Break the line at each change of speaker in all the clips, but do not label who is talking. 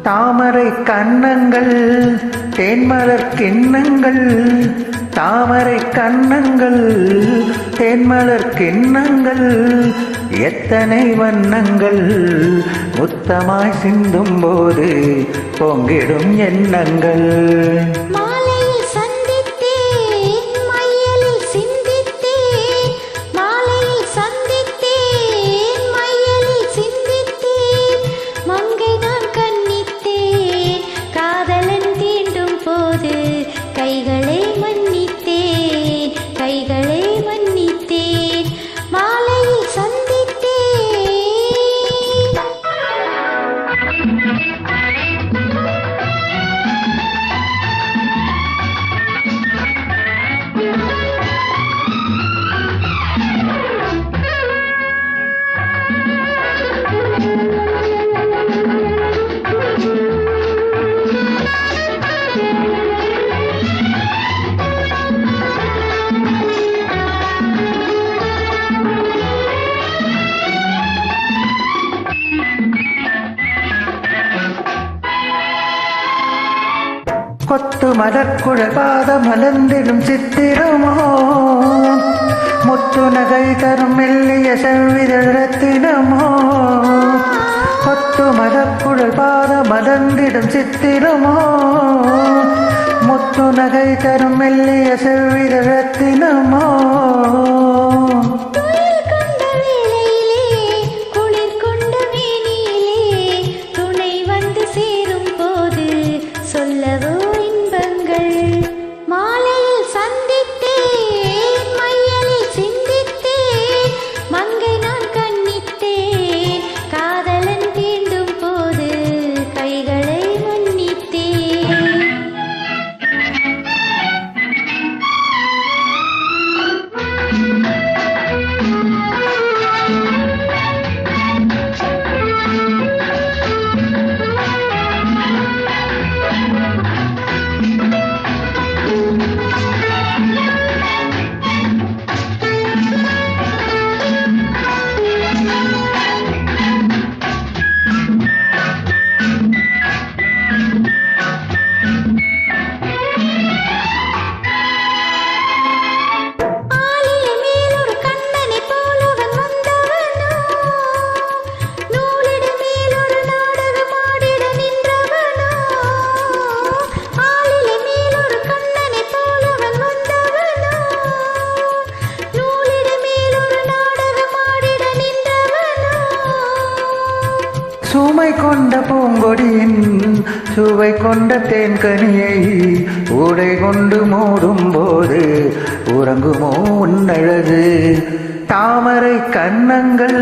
தாமரை கன்னங்கள் தேன்மலர் கிண்ணங்கள், தாமரை கன்னங்கள் தேன்மலர் கிண்ணங்கள், எத்தனை வண்ணங்கள் முத்தமாய் சிந்தும் போது பொங்கிடும் எண்ணங்கள்.
கைகளை மன்னித்தேன், கைகளை மன்னித்தேன், மாலையில் சந்தித்தேன்.
கொத்து மலர்குழல் பாதம் மலர்ந்திடும் சித்திரமோ, முத்து நகை தரும் மெல்லிய செவ்விதழத்தினமோ. கொத்து மலர்குழல் பாதம் மலர்ந்திடும் சித்திரமோ, முத்து நகை தரும் மெல்லிய செவ்விதழத்தினமோ.
சொல்லவோ இன்பங்கள், மாலையில் சந்தித்தேன், மையலில் சிந்தித்தேன், மங்கை நான் கண்ணித்தேன், காதலன் தீண்டும் போது கைகளை மன்னித்தேன்.
சுமை கொண்ட பூங்கொடியின் சுவை கொண்ட தேன்கனியை உடை கொண்டு மூடும் போது உறங்குமோ உன்னழகு. தாமரை கன்னங்கள்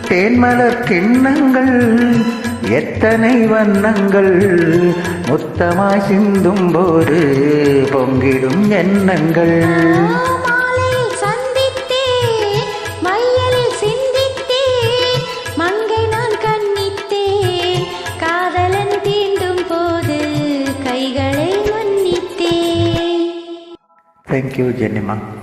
தேன்மலர் கிண்ணங்கள், எத்தனை வண்ணங்கள் முத்தமாய் சிந்தும் போது பொங்கிடும் எண்ணங்கள். Thank you, Jenima.